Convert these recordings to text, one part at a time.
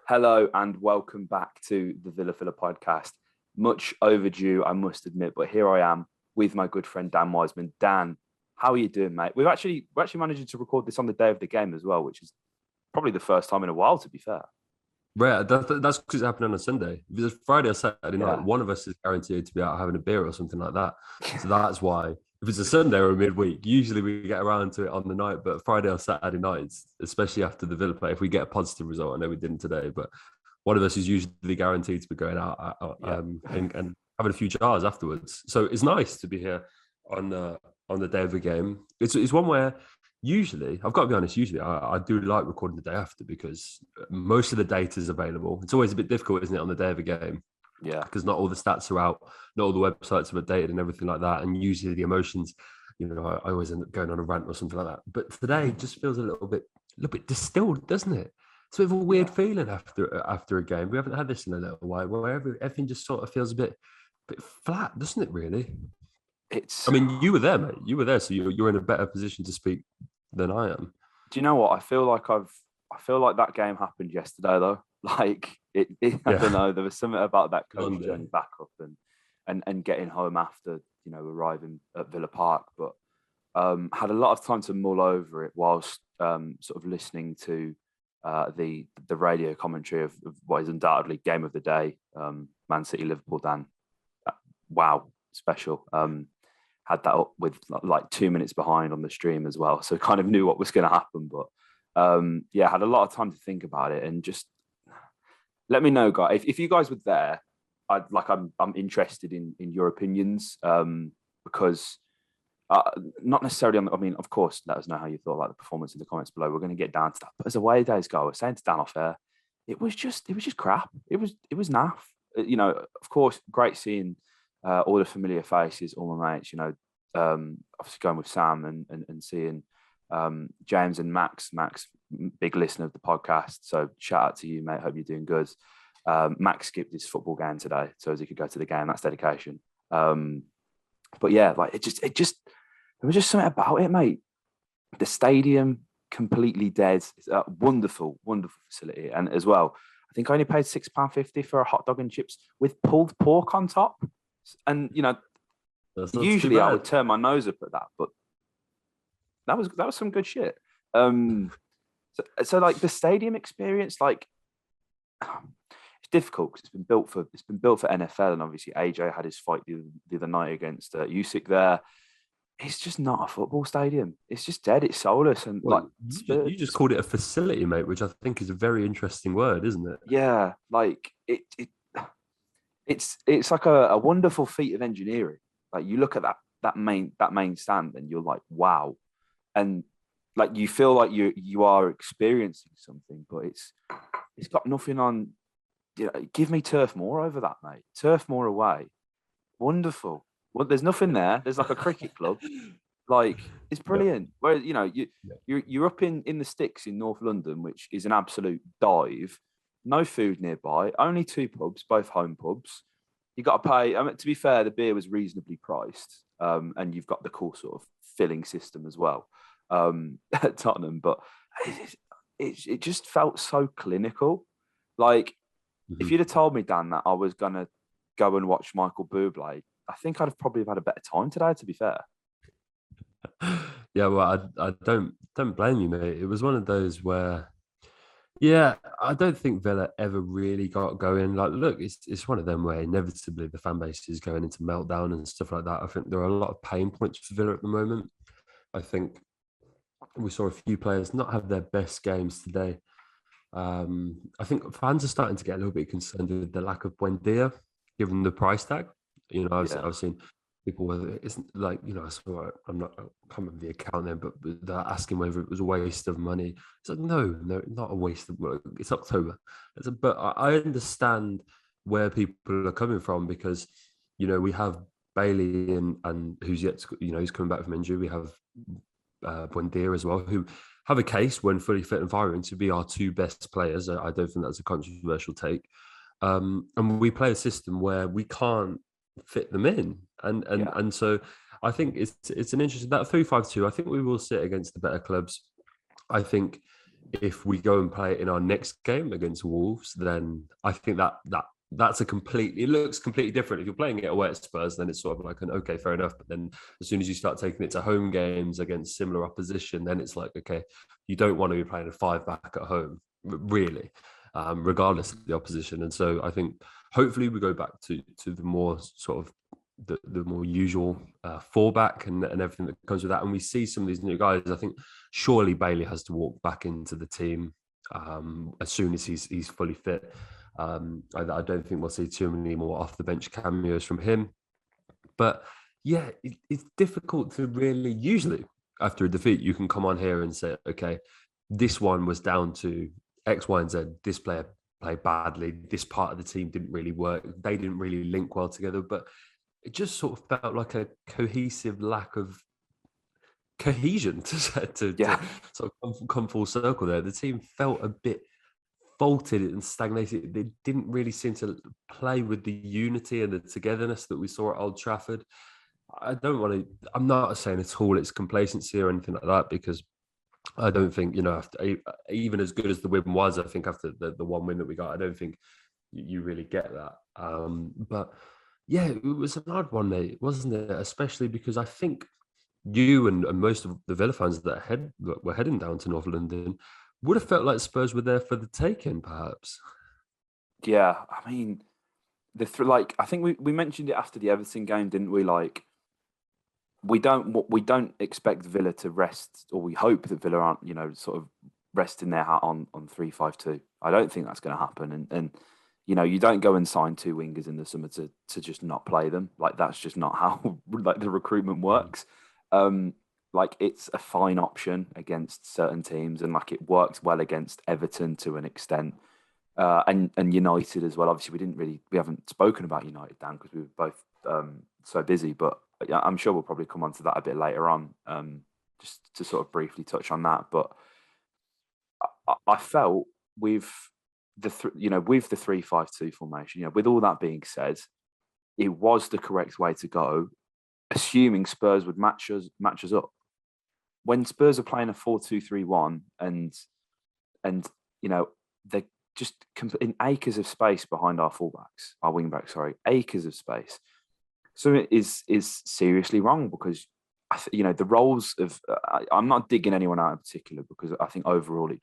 Hello and welcome back to the Villa Filler podcast. Much overdue, I must admit, but here I am with my good friend Dan Wiseman. Dan, how are you doing, mate? We're actually managing to record this on the day of the game as well, which is probably the first time in a while, to be fair. Right, that's because it's happening on a Sunday. If it's Friday or Saturday night, Yeah. one of us is guaranteed to be out having a beer or something like that. So that's why. If it's a Sunday or a midweek, usually we get around to it on the night. But Friday or Saturday nights, especially after the Villa play, if we get a positive result, I know we didn't today, but one of us is usually guaranteed to be going out and having a few jars afterwards. So it's nice to be here on the day of the game. It's one where usually, I've got to be honest, I do like recording the day after because most of the data is available. It's always a bit difficult, isn't it, on the day of a game? Yeah. Because not all the stats are out, not all the websites are updated and everything like that. And usually the emotions, I always end up going on a rant or something like that. But today just feels a little bit distilled, doesn't it? It's a bit of a weird feeling after a game. We haven't had this in a little while where everything just sort of feels a bit flat, doesn't it, really? I mean, you were there, mate. You were there, so you're in a better position to speak than I am. Do you know what? I feel like that game happened yesterday, though. Like I don't know. There was something about that coach journey back up and getting home after arriving at Villa Park, but had a lot of time to mull over it whilst sort of listening to the radio commentary of what is undoubtedly game of the day, Man City Liverpool. Dan, wow, special. Had that up with like 2 minutes behind on the stream as well, so kind of knew what was going to happen. But had a lot of time to think about it, and just let me know, guys, if you guys were there. I'm interested in your opinions, because not necessarily on. I mean, of course, let us know how you thought about the performance in the comments below. We're going to get down to that. But as away days go, I was saying to Dan off air, it was just crap. It was naff. Of course, great seeing all the familiar faces, all my mates. Obviously going with Sam and seeing James and Max. Max, big listener of the podcast, so shout out to you, mate. Hope you're doing good. Max skipped his football game today so as he could go to the game. That's dedication. But yeah, like it just there was just something about it, mate. The stadium completely dead. It's a wonderful facility, and as well, I think I only paid £6.50 for a hot dog and chips with pulled pork on top. And usually I would turn my nose up at that, but that was some good shit. So like the stadium experience, like it's difficult because it's been built for NFL, and obviously AJ had his fight the other night against Usyk there. It's just not a football stadium. It's just dead. It's soulless, and you just called it a facility, mate, which I think is a very interesting word, isn't it? Yeah, like it's like a wonderful feat of engineering. Like you look at that main stand and you're like, wow, and like you feel like you are experiencing something, but it's got nothing on. Give me Turf Moor over that, mate. Turf Moor away, wonderful. Well, there's nothing there. There's like a cricket club, like it's brilliant. Where you're up in the sticks in North London, which is an absolute dive. No food nearby, only 2 pubs, both home pubs. You got to pay. I mean, to be fair, the beer was reasonably priced, and you've got the cool sort of filling system as well at Tottenham. But it just felt so clinical. Like if you'd have told me, Dan, that I was gonna go and watch Michael Bublé, I think I'd have probably had a better time today. To be fair. Yeah, well, I don't blame you, mate. It was one of those where. Yeah, I don't think Villa ever really got going. Like, look, it's one of them where inevitably the fan base is going into meltdown and stuff like that. I think there are a lot of pain points for Villa at the moment. I think we saw a few players not have their best games today. I think fans are starting to get a little bit concerned with the lack of Buendia, given the price tag. I've seen people whether it's like I saw I can't remember the account there, but they're asking whether it was a waste of money. It's like no, not a waste of money. It's October. But I understand where people are coming from because we have Bailey and who's yet to, who's coming back from injury. We have Buendia as well, who have a case when fully fit and firing to be our 2 best players. I don't think that's a controversial take. And we play a system where we can't fit them in, and so I think it's an interesting that 3-5-2. I think we will sit against the better clubs. I think if we go and play it in our next game against Wolves, then I think that's it looks completely different. If you're playing it away at Spurs, then it's sort of like an okay, fair enough. But then as soon as you start taking it to home games against similar opposition, then it's like, okay, you don't want to be playing a 5-back at home, really, regardless of the opposition. And so I think hopefully we go back to the more sort of the more usual 4-back and everything that comes with that. And we see some of these new guys. I think surely Bailey has to walk back into the team as soon as he's fully fit. I don't think we'll see too many more off the bench cameos from him. But yeah, it's difficult to really, usually after a defeat, you can come on here and say, okay, this one was down to X, Y, and Z. This player played badly. This part of the team didn't really work. They didn't really link well together. But it just sort of felt like a cohesive lack of cohesion to sort of come full circle there. The team felt a bit faltered and stagnated. They didn't really seem to play with the unity and the togetherness that we saw at Old Trafford. I'm not saying at all it's complacency or anything like that, because I don't think, after, even as good as the win was, I think after the one win that we got, I don't think you really get that. But yeah, it was an odd one, mate, wasn't it? Especially because I think you and most of the Villa fans that were heading down to North London would have felt like Spurs were there for the taking, perhaps. Yeah, I mean, I think we mentioned it after the Everton game, didn't we? Like, we don't expect Villa to rest, or we hope that Villa aren't, sort of resting their hat on 3-5-2. I don't think that's going to happen, and you don't go and sign two wingers in the summer to just not play them. Like, that's just not how like the recruitment works. Like, it's a fine option against certain teams, and like it works well against Everton to an extent, and United as well. Obviously, we haven't spoken about United, Dan, because we were both so busy. But I'm sure we'll probably come on to that a bit later on, just to sort of briefly touch on that. But I felt with the 3-5-2 formation, with all that being said, it was the correct way to go, assuming Spurs would match us up. When Spurs are playing a 4-2-3-1 and they're just in acres of space behind our wing backs, acres of space. So it is seriously wrong, because the roles of I'm not digging anyone out in particular, because I think overall it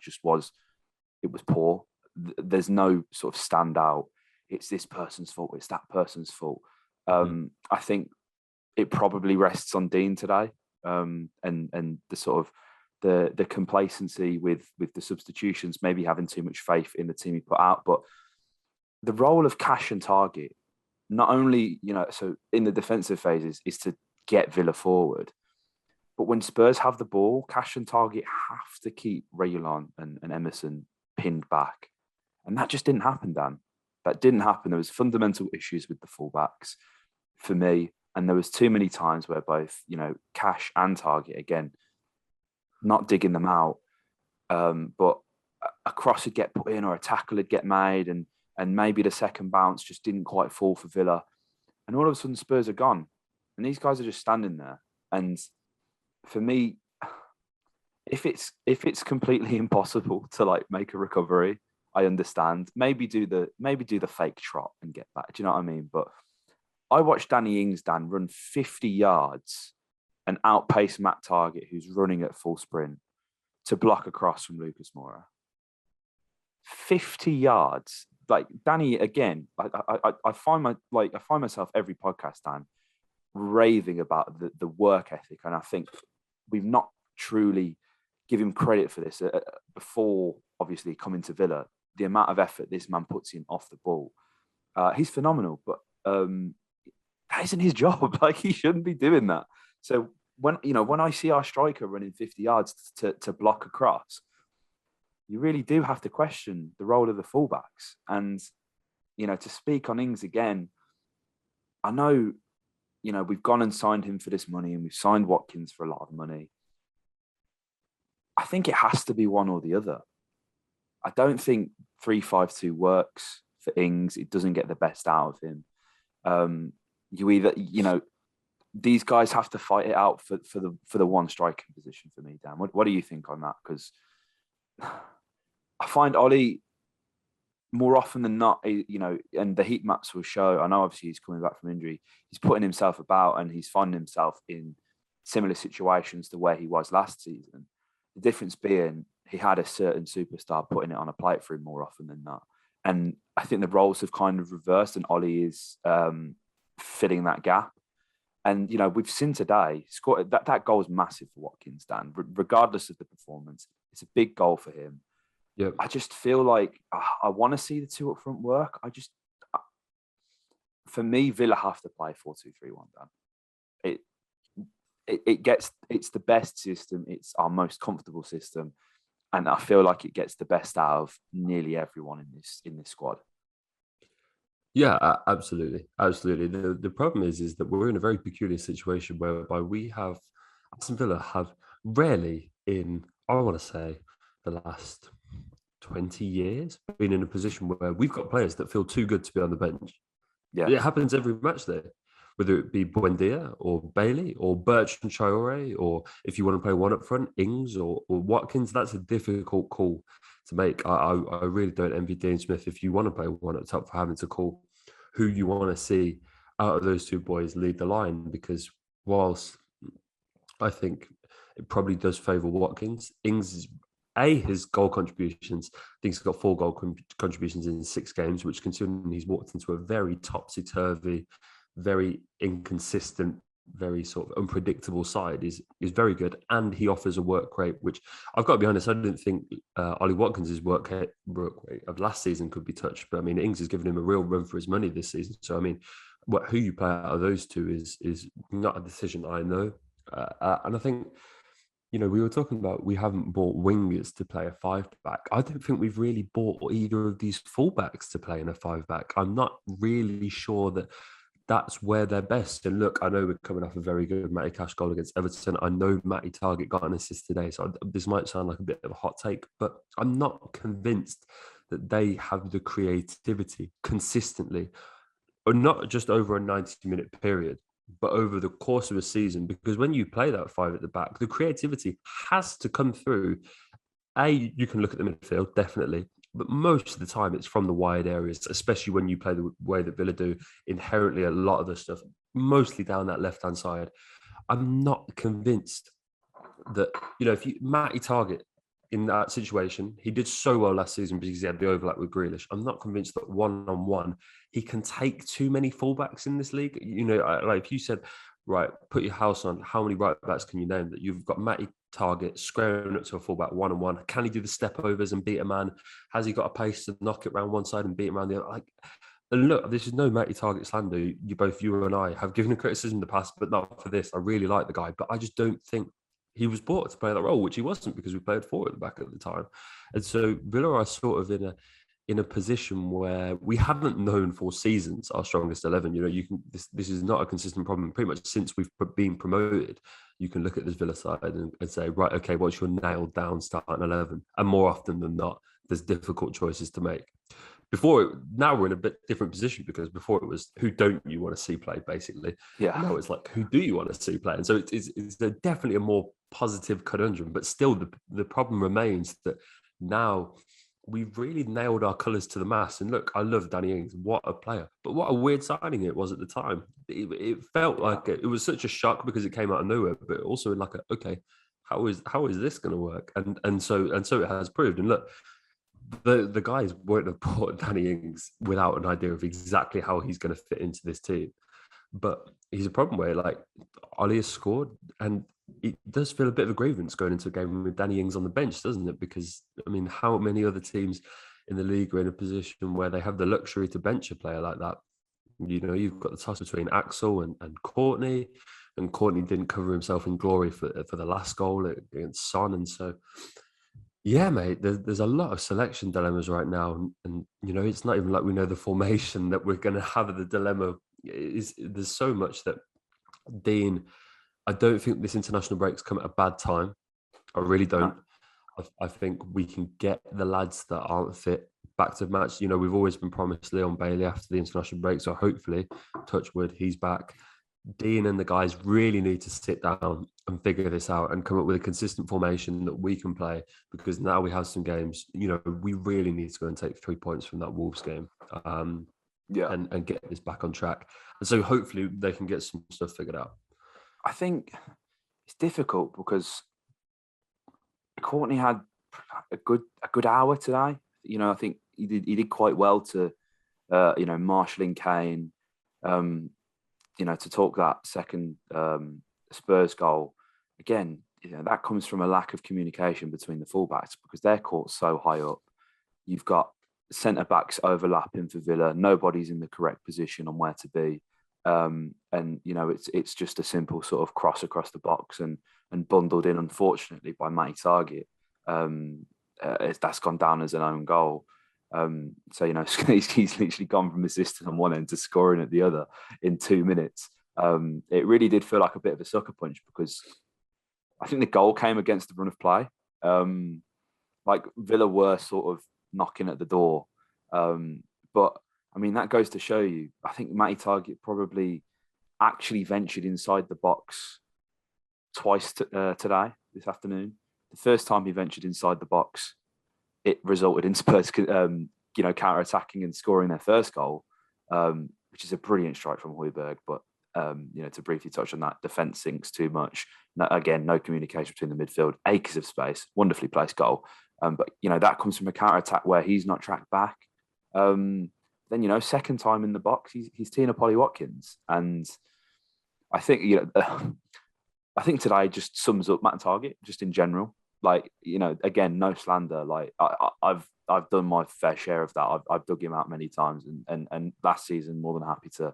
was poor. There's no sort of standout. It's this person's fault. It's that person's fault. I think it probably rests on Dean today, and the sort of the complacency with the substitutions, maybe having too much faith in the team he put out. But the role of Cash and Target, not only so in the defensive phases, is to get Villa forward, but when Spurs have the ball, Cash and Target have to keep Reguilon and Emerson pinned back, and that just didn't happen, Dan. That didn't happen. There was fundamental issues with the fullbacks for me, and there was too many times where both Cash and Target, again, not digging them out, but a cross would get put in or a tackle would get made, and maybe the second bounce just didn't quite fall for Villa, and all of a sudden Spurs are gone, and these guys are just standing there. And for me, if it's completely impossible to like make a recovery, I understand. Maybe do the fake trot and get back. Do you know what I mean? But I watched Danny Ings, Dan, run 50 yards and outpace Matt Target, who's running at full sprint, to block across from Lucas Moura. 50 yards. Like, Danny, again, I find myself every podcast, Dan, raving about the work ethic, and I think we've not truly give him credit for this before, obviously, coming to Villa. The amount of effort this man puts in off the ball, he's phenomenal. But that isn't his job. Like, he shouldn't be doing that. So when I see our striker running 50 yards to block across, you really do have to question the role of the fullbacks. And to speak on Ings again, I know we've gone and signed him for this money, and we've signed Watkins for a lot of money. I think it has to be one or the other. I don't think 3-5-2 works for Ings. It doesn't get the best out of him. You either, these guys have to fight it out for the one striking position for me, Dan. What do you think on that? Because I find Ollie more often than not, and the heat maps will show. I know obviously he's coming back from injury. He's putting himself about and he's finding himself in similar situations to where he was last season. The difference being he had a certain superstar putting it on a plate for him more often than not. And I think the roles have kind of reversed, and Ollie is filling that gap. And we've seen today that goal is massive for Watkins, Dan. Regardless of the performance, it's a big goal for him. Yep. I just feel like I want to see the two up front work. For me, Villa have to play 4-2-3-1. Dan, it's the best system. It's our most comfortable system, and I feel like it gets the best out of nearly everyone in this squad. Yeah, absolutely. The problem is that we're in a very peculiar situation whereby Aston Villa have rarely in, I want to say, the last 20 years been in a position where we've got players that feel too good to be on the bench. Yeah, it happens every match there, whether it be Buendia or Bailey or Bertrand Traore, or if you want to play one up front, Ings or Watkins. That's a difficult call to make. I really don't envy Dean Smith if you want to play one up top for having to call who you want to see out of those two boys lead the line, because whilst I think it probably does favour Watkins, Ings his goal contributions. I think he's got 4 goal contributions in 6 games, which, considering he's walked into a very topsy-turvy, very inconsistent, very sort of unpredictable side, is very good. And he offers a work rate, which I've got to be honest, I didn't think Ollie Watkins' work rate of last season could be touched. But I mean, Ings has given him a real run for his money this season. So I mean, who you play out of those two is not a decision I know. And I think, we were talking about we haven't bought wingers to play a 5-back. I don't think we've really bought either of these fullbacks to play in a 5-back. I'm not really sure that that's where they're best. And look, I know we're coming off a very good Matty Cash goal against Everton. I know Matty Targett got an assist today, so this might sound like a bit of a hot take, but I'm not convinced that they have the creativity consistently, or not just over a 90-minute period, but over the course of a season. Because when you play that 5 at the back, the creativity has to come through. You can look at the midfield, definitely, but most of the time it's from the wide areas, especially when you play the way that Villa do. Inherently, a lot of the stuff, mostly down that left-hand side. I'm not convinced that, if you Matty Targett in that situation, he did so well last season because he had the overlap with Grealish. I'm not convinced that one-on-one he can take too many fullbacks in this league. Like if you said, right, put your house on, how many right backs can you name that? You've got Matty Targett squaring up to a fullback one-on-one. Can he do the step overs and beat a man? Has he got a pace to knock it around one side and beat him around the other? And look, this is no Matty Targett slander. You and I have given him criticism in the past, but not for this. I really like the guy, but I just don't think he was brought to play that role, which he wasn't, because we played 4 at the back at the time. And so Villa are sort of in a position where we haven't known for seasons our strongest 11. This is not a consistent problem. Pretty much since we've been promoted, you can look at this Villa side and say, right, okay, what's your nailed down starting 11? And more often than not, there's difficult choices to make. Now we're in a bit different position, because before it was, who don't you want to see play, basically. Yeah. And now it's like, who do you want to see play? And so it's definitely a more positive conundrum, but still the problem remains that now we've really nailed our colours to the mast. And look, I love Danny Ings. What a player. But what a weird signing it was at the time. It felt like it was such a shock because it came out of nowhere, but also like, okay, how is this going to work? And so it has proved. And look, the guys won't have bought Danny Ings without an idea of exactly how he's going to fit into this team. But he's a problem where, like, Ollie has scored, and it does feel a bit of a grievance going into a game with Danny Ings on the bench, doesn't it? Because, I mean, how many other teams in the league are in a position where they have the luxury to bench a player like that? You've got the toss between Axel and Courtney, and Courtney didn't cover himself in glory for the last goal against Son. And so, yeah, mate, there's a lot of selection dilemmas right now. And it's not even like we know the formation that we're going to have. The dilemma there's so much that, Dean, I don't think this international break's come at a bad time. I really don't. I think we can get the lads that aren't fit back to match. We've always been promised Leon Bailey after the international break. So hopefully, touch wood, he's back. Dean and the guys really need to sit down and figure this out and come up with a consistent formation that we can play, because now we have some games, we really need to go and take 3 points from that Wolves game, and get this back on track. And so hopefully they can get some stuff figured out. I think it's difficult because Courtney had a good hour today. I think he did quite well to, marshalling Kane, to talk that second Spurs goal. Again, that comes from a lack of communication between the fullbacks because they're caught so high up. You've got centre backs overlapping for Villa. Nobody's in the correct position on where to be. And it's just a simple sort of cross across the box and bundled in, unfortunately, by Matty Target. That's gone down as an own goal. So he's literally gone from assisting on one end to scoring at the other in 2 minutes. It really did feel like a bit of a sucker punch because I think the goal came against the run of play. Like Villa were sort of knocking at the door, but I mean, that goes to show you, I think Matty Target probably actually ventured inside the box twice this afternoon. The first time he ventured inside the box, it resulted in Spurs, counter-attacking and scoring their first goal, which is a brilliant strike from Højbjerg. But, to briefly touch on that, defence sinks too much. No communication between the midfield, acres of space, wonderfully placed goal. But, that comes from a counter-attack where he's not tracked back. Then, second time in the box, he's teeing up Ollie Watkins. And I think, I think today just sums up Matt Target just in general. Like, again, no slander. Like I've done my fair share of that. I've dug him out many times and last season more than happy to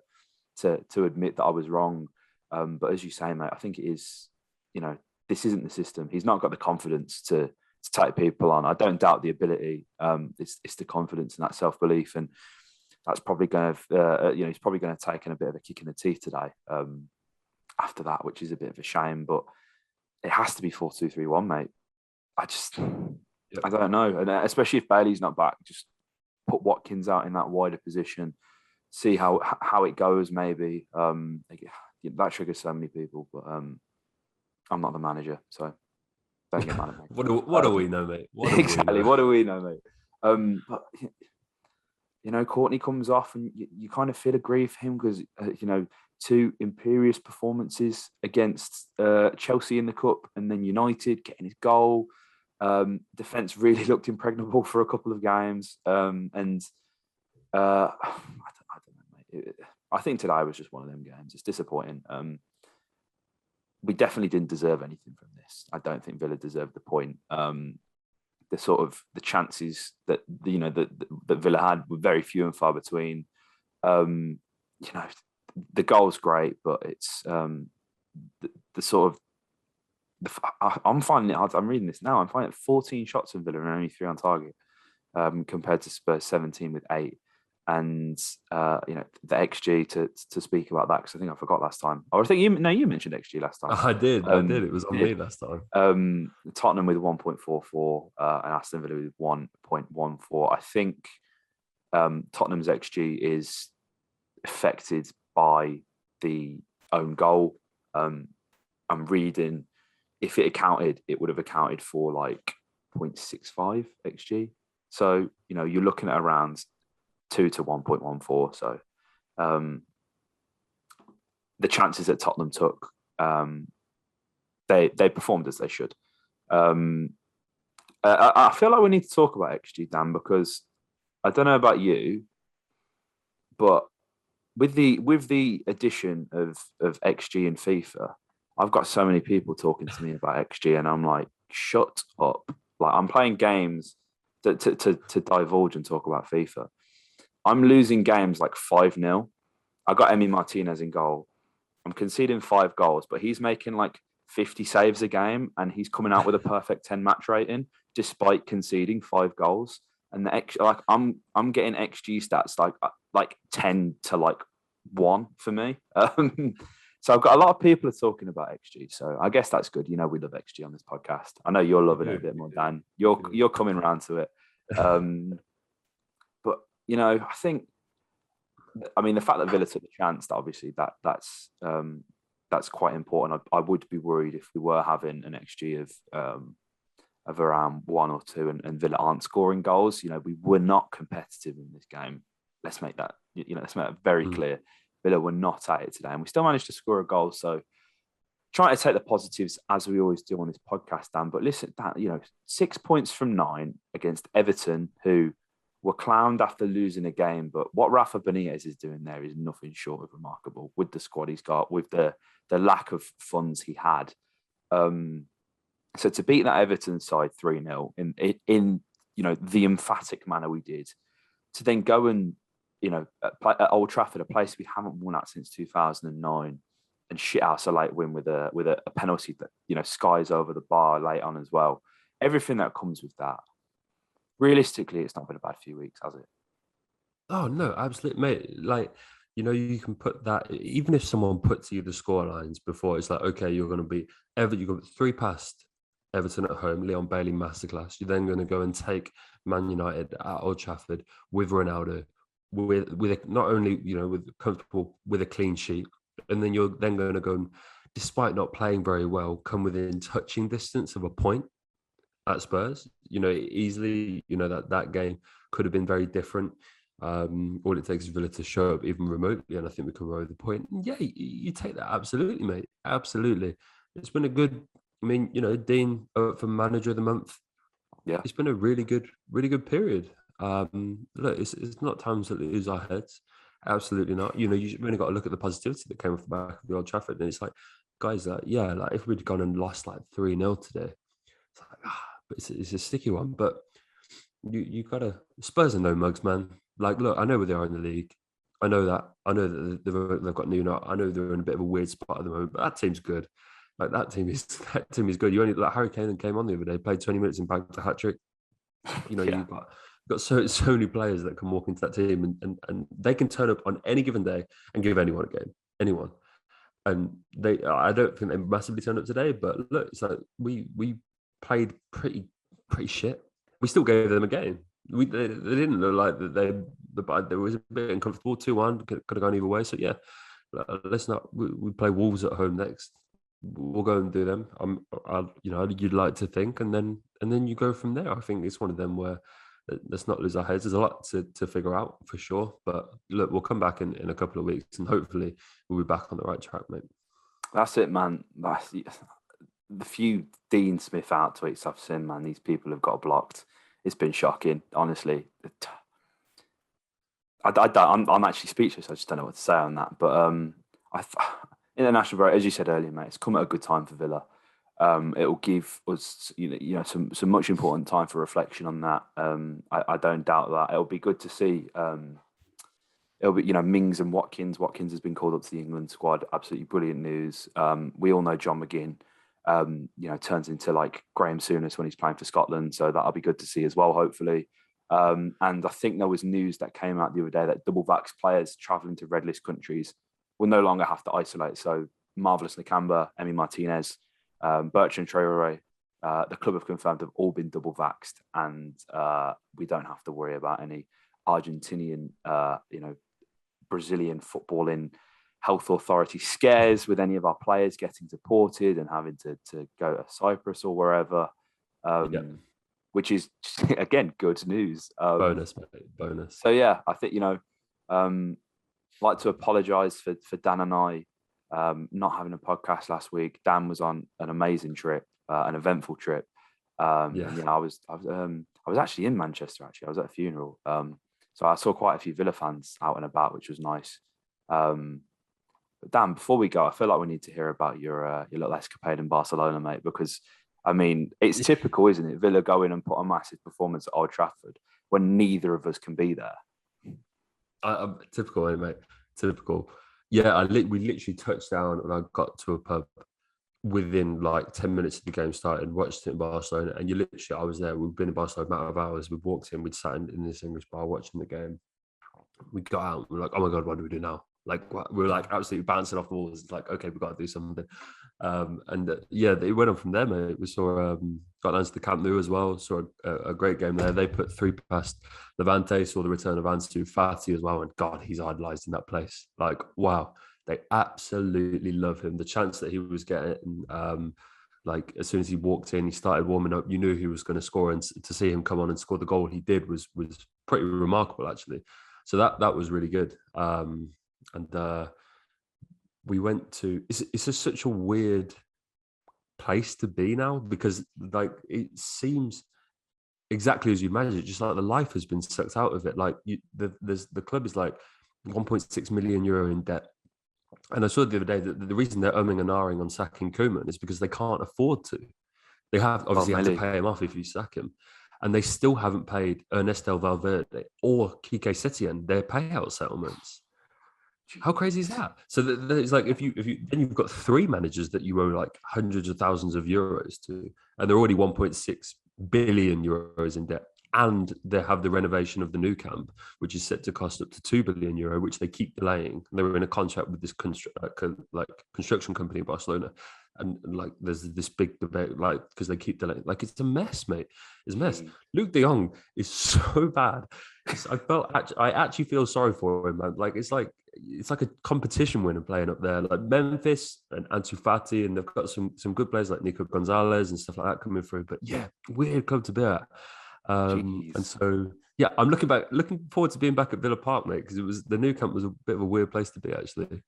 admit that I was wrong. But as you say, mate, I think it is, this isn't the system. He's not got the confidence to take people on. I don't doubt the ability. It's the confidence and that self-belief. And that's probably going to, he's probably going to take in a bit of a kick in the teeth today after that, which is a bit of a shame. But it has to be 4-2-3-1, mate. I don't know. And especially if Bailey's not back, just put Watkins out in that wider position, see how it goes maybe. That triggers so many people, but I'm not the manager, so don't get mad at me. What do we know, mate? What do we know, mate? But, Courtney comes off and you kind of feel aggrieved for him because, 2 imperious performances against Chelsea in the Cup and then United getting his goal. Defence really looked impregnable for a couple of games. I don't know, mate. I think today was just one of them games. It's disappointing. We definitely didn't deserve anything from this. I don't think Villa deserved the point. The chances that that Villa had were very few and far between. The goal's great, but it's I'm finding it hard. I'm reading this now. I'm finding 14 shots in Villa and only 3 on target, compared to Spurs 17 with 8. And the XG to speak about that because I think I forgot last time. Or I think you mentioned XG last time. I did. It was on me last time. Tottenham with 1.44 and Aston Villa with 1.14. I think Tottenham's XG is affected by the own goal. I'm reading if it accounted, it would have accounted for like 0.65 XG. So you're looking at around 2 to 1.14. So the chances that Tottenham took, they performed as they should. I feel like we need to talk about XG, Dan, because I don't know about you, but with the addition of XG in FIFA, I've got so many people talking to me about XG, and I'm like, shut up! Like I'm playing games to divulge and talk about FIFA. I'm losing games like 5-0. I got Emi Martinez in goal. I'm conceding 5 goals, but he's making like 50 saves a game, and he's coming out with a perfect 10 match rating despite conceding 5 goals. And I'm getting XG stats like 10 to like 1 for me. So I've got a lot of people are talking about XG. So I guess that's good. We love XG on this podcast. I know you're loving it a bit more, Dan. You're coming around to it. But I think I mean, the fact that Villa took the chance, obviously that's quite important. I would be worried if we were having an XG of around 1 or 2 and Villa aren't scoring goals. We were not competitive in this game. Let's make that very clear. Villa were not at it today, and we still managed to score a goal. So trying to take the positives as we always do on this podcast, Dan. But listen, Dan, 6 points from 9 against Everton, who were clowned after losing a game. But what Rafa Benitez is doing there is nothing short of remarkable with the squad he's got, with the lack of funds he had. So to beat that Everton side 3-0 in the emphatic manner we did, to then go and at Old Trafford, a place we haven't won at since 2009, and shit out a late win with a penalty that skies over the bar late on as well. Everything that comes with that. Realistically, it's not been a bad few weeks, has it? Oh no, absolutely, mate. Like, you can put that, even if someone puts you the score lines before, it's like, okay, you're going to beat Everton. You've got 3 past Everton at home, Leon Bailey masterclass. You're then going to go and take Man United at Old Trafford with Ronaldo, with not only with a clean sheet, and then you're then going to go and, despite not playing very well, come within touching distance of a point at Spurs. Easily, that game could have been very different. All it takes is Villa to show up even remotely, and I think we can row the point. And yeah, you take that, absolutely, mate. Absolutely. It's been a good, Dean for manager of the month. Yeah, it's been a really good period. Look, it's not times that lose our heads. Absolutely not. You've only got to look at the positivity that came off the back of the Old Trafford, and it's like, guys, if we'd gone and lost like 3-0 today, it's like, but it's a sticky one. But you gotta, Spurs are no mugs, man. Like, look, I know where they are in the league. I know that. I know that they've got Nuno. I know they're in a bit of a weird spot at the moment, but that team's good. Like, that team is good. You only, like, Harry Kane came on the other day, played 20 minutes and bagged a hat trick. yeah. You've got so many players that can walk into that team and they can turn up on any given day and give anyone a game, anyone. And I don't think they massively turned up today, but look, it's like we played pretty shit. We still gave them a game. They didn't look like that. They was a bit uncomfortable. 2-1 could have gone either way. So yeah, let's not. We play Wolves at home next. We'll go and do them. You'd like to think, and then you go from there. I think it's one of them where let's not lose our heads. There's a lot to figure out for sure. But look, we'll come back in a couple of weeks, and hopefully we'll be back on the right track, mate. That's it, man. That's the few Dean Smith out tweets I've seen, man. These people have got blocked. It's been shocking, honestly. I'm actually speechless. I just don't know what to say on that. But international break, as you said earlier, mate, it's come at a good time for Villa. It will give us, some much important time for reflection on that. I don't doubt that. It'll be good to see. It'll be, Mings and Watkins. Watkins has been called up to the England squad. Absolutely brilliant news. We all know John McGinn, turns into like Graham Souness when he's playing for Scotland. So that'll be good to see as well, hopefully. And I think there was news that came out the other day that double vax players travelling to red list countries will no longer have to isolate. So Marvelous Nakamba, Emi Martinez, Bertrand Traore, the club have confirmed have all been double vaxxed, and we don't have to worry about any Argentinian, Brazilian footballing health authority scares with any of our players getting deported and having to go to Cyprus or wherever, which is, again, good news. Bonus, mate, bonus. So, yeah, I think, like to apologise for Dan and I not having a podcast last week. Dan was on an amazing trip, an eventful trip. I was actually in Manchester. Actually, I was at a funeral. So I saw quite a few Villa fans out and about, which was nice. But Dan, before we go, I feel like we need to hear about your little escapade in Barcelona, mate. Because I mean, it's typical, isn't it? Villa go in and put a massive performance at Old Trafford when neither of us can be there. Typical, mate. Typical. Yeah, we literally touched down and I got to a pub within like 10 minutes of the game started, watched it in Barcelona, and I was there. We've been in Barcelona a matter of hours. We've walked in, we'd sat in this English bar watching the game. We got out, we were like, oh my God, what do we do now? Like, we were like absolutely bouncing off the walls. It's like, okay, we've got to do something. Yeah, they went on from there, mate. We saw got down to the Camp Nou as well. Saw a great game there. They put 3 past Levante. Saw the return of Ansu Fati as well, and God, he's idolised in that place. Like, wow, they absolutely love him. The chance that he was getting, like as soon as he walked in, he started warming up. You knew he was going to score, and to see him come on and score the goal he did was pretty remarkable, actually. So that was really good. We went to. It's just such a weird place to be now, because like it seems exactly as you imagine it, just like the life has been sucked out of it. Like the club is like 1.6 million euro in debt. And I saw the other day that the reason they're umming and ahhing on sacking Koeman is because they can't afford to. They have to pay him off if you sack him. And they still haven't paid Ernesto Valverde or Quique Setien their payout settlements. How crazy is that? So it's like if you then you've got 3 managers that you owe like hundreds of thousands of euros to, and they're already 1.6 billion euros in debt, and they have the renovation of the new camp, which is set to cost up to 2 billion euro, which they keep delaying. They were in a contract with this construction company in Barcelona, and like there's this big debate, like because they keep delaying. Like it's a mess, mate. It's a mess. Luke De Jong is so bad. I actually feel sorry for him, man. Like it's like a competition winner playing up there, like Memphis and Ansu Fati, and they've got some good players like Nico Gonzalez and stuff like that coming through. But yeah, weird club to be at. And so yeah, I'm looking forward to being back at Villa Park, mate, because the new camp was a bit of a weird place to be, actually.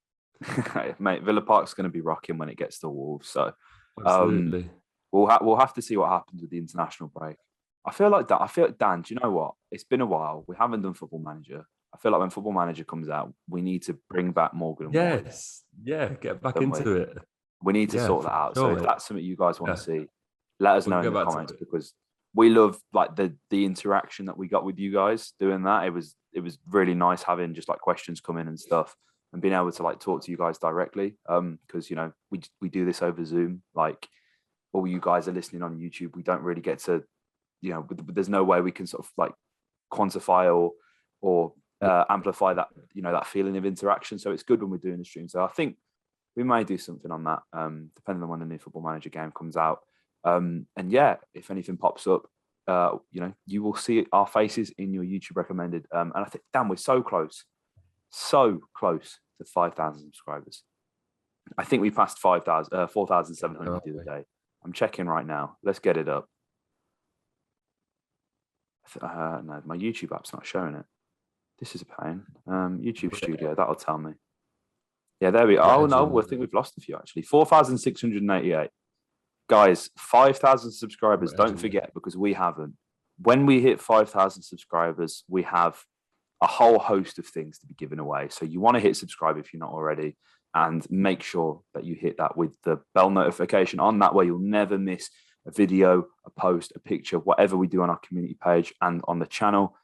Mate, Villa Park's going to be rocking when it gets to Wolves. So absolutely, we'll have to see what happens with the international break. I feel like Dan, do you know what? It's been a while. We haven't done Football Manager. I feel like when Football Manager comes out, we need to bring back Morgan. Yes, get back into it. We need to sort that out. So if that's something you guys want to see, let us know in the comments, because we love like the interaction that we got with you guys doing that. It was really nice having just like questions come in and stuff, and being able to like talk to you guys directly. Because you know we do this over Zoom. Like all you guys are listening on YouTube, we don't really get to, you know, there's no way we can sort of like quantify or amplify that, you know, that feeling of interaction. So it's good when we're doing the stream. So I think we may do something on that, depending on when the new Football Manager game comes out. And yeah, if anything pops up, you know, you will see our faces in your YouTube recommended. And I think, damn, we're so close to 5,000 subscribers. I think we passed 4,700 the other day. I'm checking right now. Let's get it up. No, my YouTube app's not showing it. This is a pain. YouTube Studio, that'll tell me. Yeah, there we are. Oh no, I think we've lost a few actually. 4,688. Guys, 5,000 subscribers. Don't forget, because we haven't. When we hit 5,000 subscribers, we have a whole host of things to be given away. So you want to hit subscribe if you're not already, and make sure that you hit that with the bell notification on. That way you'll never miss a video, a post, a picture, whatever we do on our community page and on the channel.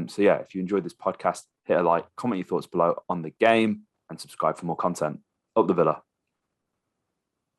So yeah, if you enjoyed this podcast, hit a like, comment your thoughts below on the game, and subscribe for more content. Up the Villa.